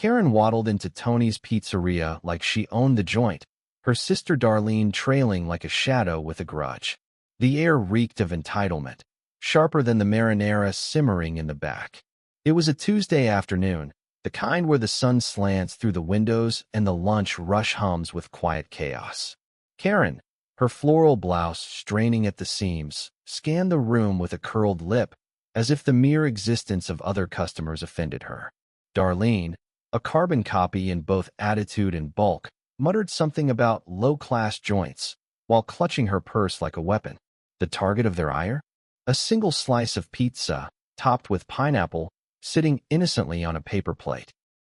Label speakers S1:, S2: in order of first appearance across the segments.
S1: Karen waddled into Tony's pizzeria like she owned the joint, her sister Darlene trailing like a shadow with a grudge. The air reeked of entitlement, sharper than the marinara simmering in the back. It was a Tuesday afternoon, the kind where the sun slants through the windows and the lunch rush hums with quiet chaos. Karen, her floral blouse straining at the seams, scanned the room with a curled lip, as if the mere existence of other customers offended her. Darlene, a carbon copy in both attitude and bulk, muttered something about low-class joints, while clutching her purse like a weapon. The target of their ire? A single slice of pizza, topped with pineapple, sitting innocently on a paper plate.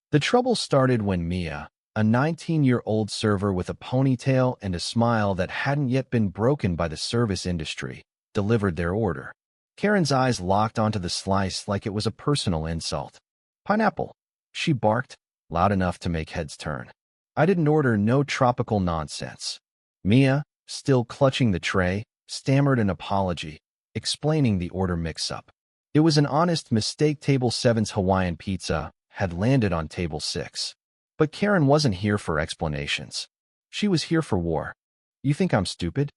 S1: The trouble started when Mia, a 19-year-old server with a ponytail and a smile that hadn't yet been broken by the service industry, delivered their order. Karen's eyes locked onto the slice like it was a personal insult. "Pineapple," she barked, loud enough to make heads turn. "I didn't order no tropical nonsense." Mia, still clutching the tray, stammered an apology, explaining the order mix-up. It was an honest mistake. Table 7's Hawaiian pizza had landed on Table 6. But Karen wasn't here for explanations. She was here for war. "You think I'm stupid?"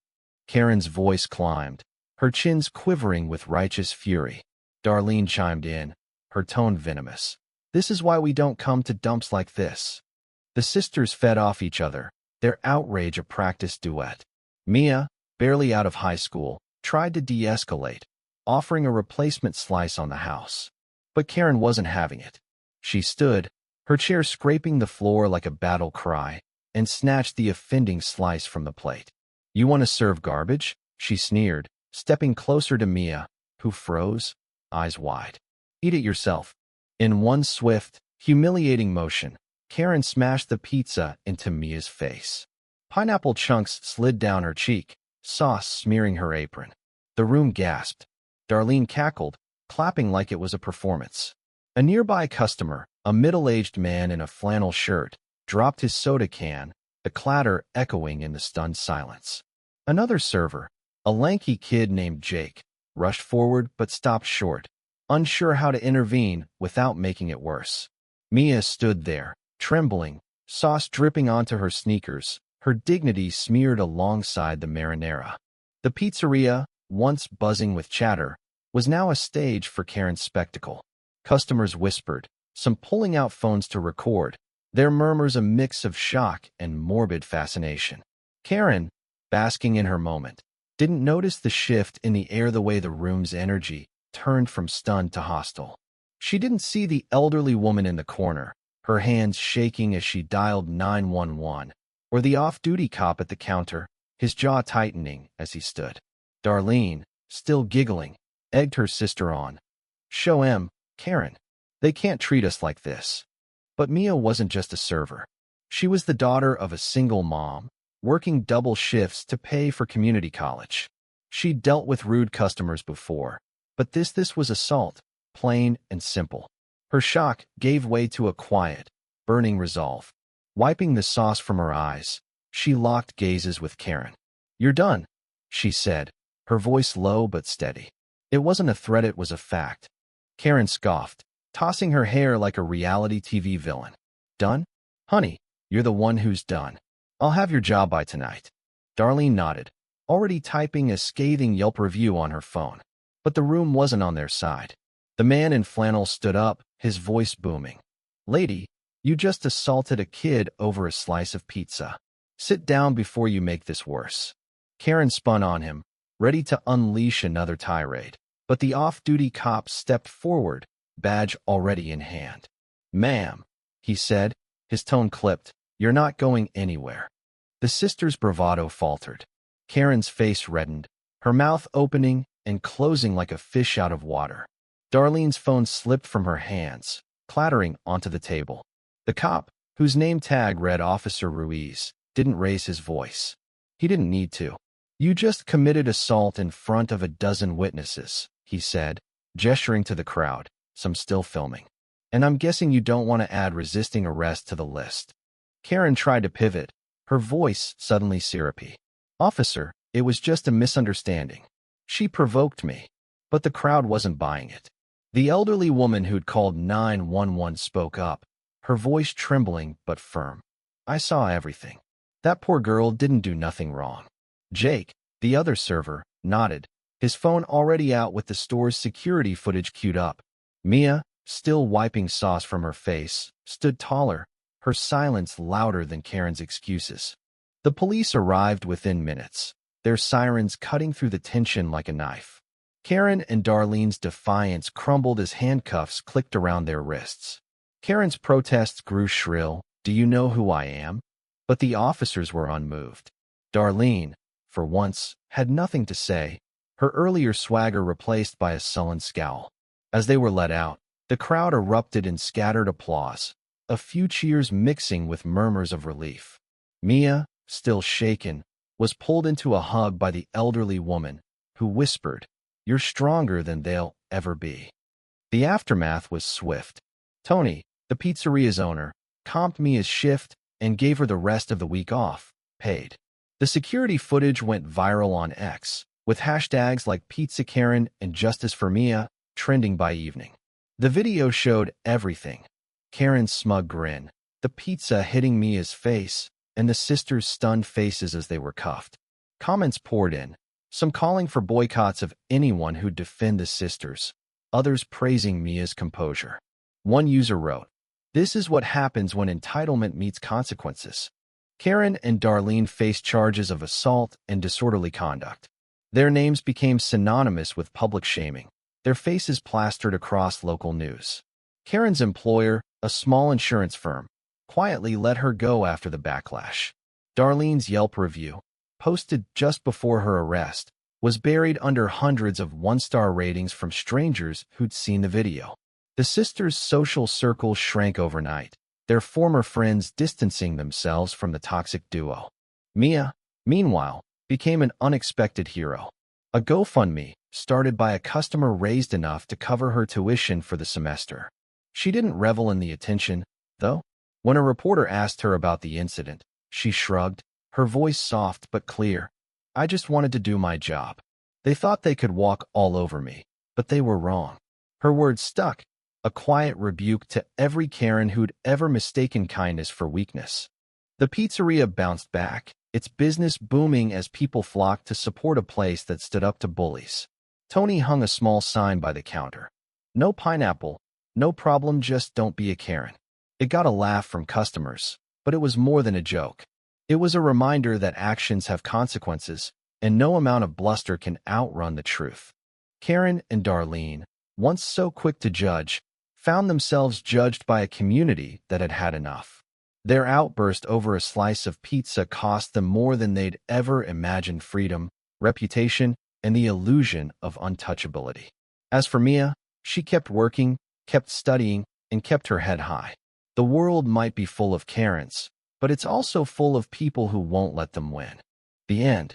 S1: Karen's voice climbed, her chins quivering with righteous fury. Darlene chimed in, her tone venomous. "This is why we don't come to dumps like this." The sisters fed off each other, their outrage a practiced duet. Mia, barely out of high school, tried to de-escalate, offering a replacement slice on the house. But Karen wasn't having it. She stood, her chair scraping the floor like a battle cry, and snatched the offending slice from the plate. "You want to serve garbage?" she sneered, stepping closer to Mia, who froze, eyes wide. "Eat it yourself." In one swift, humiliating motion, Karen smashed the pizza into Mia's face. Pineapple chunks slid down her cheek, sauce smearing her apron. The room gasped. Darlene cackled, clapping like it was a performance. A nearby customer, a middle-aged man in a flannel shirt, dropped his soda can, the clatter echoing in the stunned silence. Another server, a lanky kid named Jake, rushed forward but stopped short, unsure how to intervene without making it worse. Mia stood there, trembling, sauce dripping onto her sneakers, her dignity smeared alongside the marinara. The pizzeria, once buzzing with chatter, was now a stage for Karen's spectacle. Customers whispered, some pulling out phones to record, their murmurs a mix of shock and morbid fascination. Karen, basking in her moment, didn't notice the shift in the air the way the room's energy turned from stunned to hostile. She didn't see the elderly woman in the corner, her hands shaking as she dialed 911, or the off-duty cop at the counter, his jaw tightening as he stood. Darlene, still giggling, egged her sister on. "Show 'em, Karen. They can't treat us like this." But Mia wasn't just a server. She was the daughter of a single mom, working double shifts to pay for community college. She'd dealt with rude customers before, but this was assault, plain and simple. Her shock gave way to a quiet, burning resolve. Wiping the sauce from her eyes, she locked gazes with Karen. "You're done," she said, her voice low but steady. It wasn't a threat, it was a fact. Karen scoffed, tossing her hair like a reality TV villain. "Done? Honey, you're the one who's done. I'll have your job by tonight." Darlene nodded, already typing a scathing Yelp review on her phone. But the room wasn't on their side. The man in flannel stood up, his voice booming. "Lady, you just assaulted a kid over a slice of pizza. Sit down before you make this worse." Karen spun on him, ready to unleash another tirade. But the off-duty cop stepped forward, badge already in hand. "Ma'am," he said, his tone clipped, "you're not going anywhere." The sister's bravado faltered. Karen's face reddened, her mouth opening and closing like a fish out of water. Darlene's phone slipped from her hands, clattering onto the table. The cop, whose name tag read Officer Ruiz, didn't raise his voice. He didn't need to. "You just committed assault in front of a dozen witnesses," he said, gesturing to the crowd, some still filming. "And I'm guessing you don't want to add resisting arrest to the list." Karen tried to pivot, her voice suddenly syrupy. "Officer, it was just a misunderstanding. She provoked me." But the crowd wasn't buying it. The elderly woman who'd called 911 spoke up, her voice trembling but firm. "I saw everything. That poor girl didn't do nothing wrong." Jake, the other server, nodded, his phone already out with the store's security footage queued up. Mia, still wiping sauce from her face, stood taller, her silence louder than Karen's excuses. The police arrived within minutes, their sirens cutting through the tension like a knife. Karen and Darlene's defiance crumbled as handcuffs clicked around their wrists. Karen's protests grew shrill, "Do you know who I am?" But the officers were unmoved. Darlene, for once, had nothing to say, her earlier swagger replaced by a sullen scowl. As they were let out, the crowd erupted in scattered applause, a few cheers mixing with murmurs of relief. Mia, still shaken, was pulled into a hug by the elderly woman, who whispered, "You're stronger than they'll ever be." The aftermath was swift. Tony, the pizzeria's owner, comped Mia's shift and gave her the rest of the week off, paid. The security footage went viral on X, with hashtags like Pizza Karen and Justice for Mia trending by evening. The video showed everything: Karen's smug grin, the pizza hitting Mia's face, and the sisters' stunned faces as they were cuffed. Comments poured in, some calling for boycotts of anyone who'd defend the sisters, others praising Mia's composure. One user wrote, "This is what happens when entitlement meets consequences." Karen and Darlene faced charges of assault and disorderly conduct. Their names became synonymous with public shaming, their faces plastered across local news. Karen's employer, a small insurance firm, quietly let her go after the backlash. Darlene's Yelp review, posted just before her arrest, was buried under hundreds of one-star ratings from strangers who'd seen the video. The sisters' social circle shrank overnight, their former friends distancing themselves from the toxic duo. Mia, meanwhile, became an unexpected hero. A GoFundMe, started by a customer, raised enough to cover her tuition for the semester. She didn't revel in the attention, though. When a reporter asked her about the incident, she shrugged, her voice soft but clear. "I just wanted to do my job. They thought they could walk all over me, but they were wrong." Her words stuck, a quiet rebuke to every Karen who'd ever mistaken kindness for weakness. The pizzeria bounced back, its business booming as people flocked to support a place that stood up to bullies. Tony hung a small sign by the counter. "No pineapple, no problem, just don't be a Karen." It got a laugh from customers, but it was more than a joke. It was a reminder that actions have consequences, and no amount of bluster can outrun the truth. Karen and Darlene, once so quick to judge, found themselves judged by a community that had had enough. Their outburst over a slice of pizza cost them more than they'd ever imagined: freedom, reputation, and the illusion of untouchability. As for Mia, she kept working, kept studying, and kept her head high. The world might be full of Karens, but it's also full of people who won't let them win. The end.